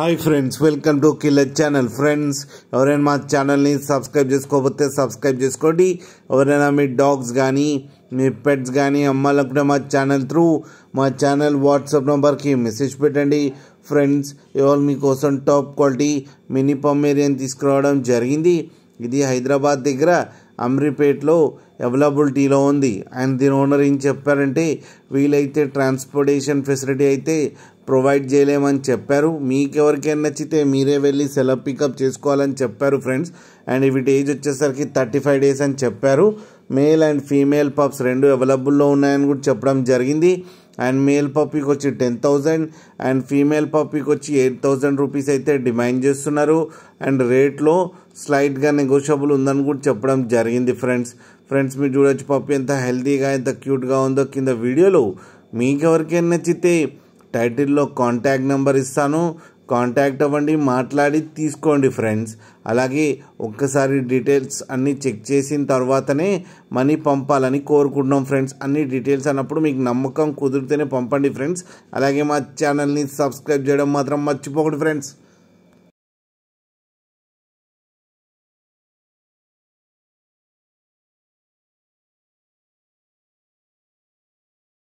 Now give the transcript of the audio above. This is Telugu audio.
Hi friends, welcome to killer channel. Friends, ఎవరైనా మా ఛానల్ని సబ్స్క్రైబ్ చేసుకోకపోతే సబ్స్క్రైబ్ చేసుకోండి. ఎవరైనా మీ డాగ్స్ కానీ మీ పెట్స్ కానీ అమ్మాలనుకుంటే మా ఛానల్ వాట్సాప్ నెంబర్కి మెసేజ్ పెట్టండి. ఫ్రెండ్స్, ఇవాళ మీకోసం టాప్ క్వాలిటీ మినీ పొమేరియన్ తీసుకురావడం జరిగింది. ఇది హైదరాబాద్ దగ్గర అమ్రిపేట్లో అవైలబిలిటీలో ఉంది. అండ్ దీని ఓనర్ ఏం చెప్పారంటే, వీలైతే ట్రాన్స్పోర్టేషన్ ఫెసిలిటీ అయితే ప్రొవైడ్ చేయలేమని చెప్పారు. మీకు ఎవరికైనా నచ్చితే మీరే వెళ్ళి సెలవు పికప్ చేసుకోవాలని చెప్పారు ఫ్రెండ్స్. అండ్ వీటి ఏజ్ వచ్చేసరికి 35 days అని చెప్పారు. మేల్ అండ్ ఫీమేల్ పప్స్ రెండు అవైలబుల్లో ఉన్నాయని కూడా చెప్పడం జరిగింది. అండ్ మేల్ పప్పీకి వచ్చి 10,000 అండ్ ఫీమేల్ పప్పీకి వచ్చి 8,000 రూపీస్ అయితే డిమాండ్ చేస్తున్నారు. అండ్ రేట్లో స్లైట్గా నెగోషియబుల్ ఉందని కూడా చెప్పడం జరిగింది ఫ్రెండ్స్. మీరు చూడొచ్చు పప్పీ ఎంత హెల్తీగా ఎంత క్యూట్గా ఉందో కింద వీడియోలో. మీకు ఎవరికైనా నచ్చితే టైటిల్లో కాంటాక్ట్ నెంబర్ ఇస్తాను, కాంటాక్ట్ అవ్వండి, మాట్లాడి తీసుకోండి ఫ్రెండ్స్. అలాగే ఒక్కసారి డీటెయిల్స్ అన్నీ చెక్ చేసిన తర్వాతనే మనీ పంపాలని కోరుకుంటున్నాం ఫ్రెండ్స్. అన్ని డీటెయిల్స్ అన్నప్పుడు మీకు నమ్మకం కుదిరితేనే పంపండి ఫ్రెండ్స్. అలాగే మా ఛానల్ని సబ్స్క్రైబ్ చేయడం మాత్రం మర్చిపోకండి ఫ్రెండ్స్.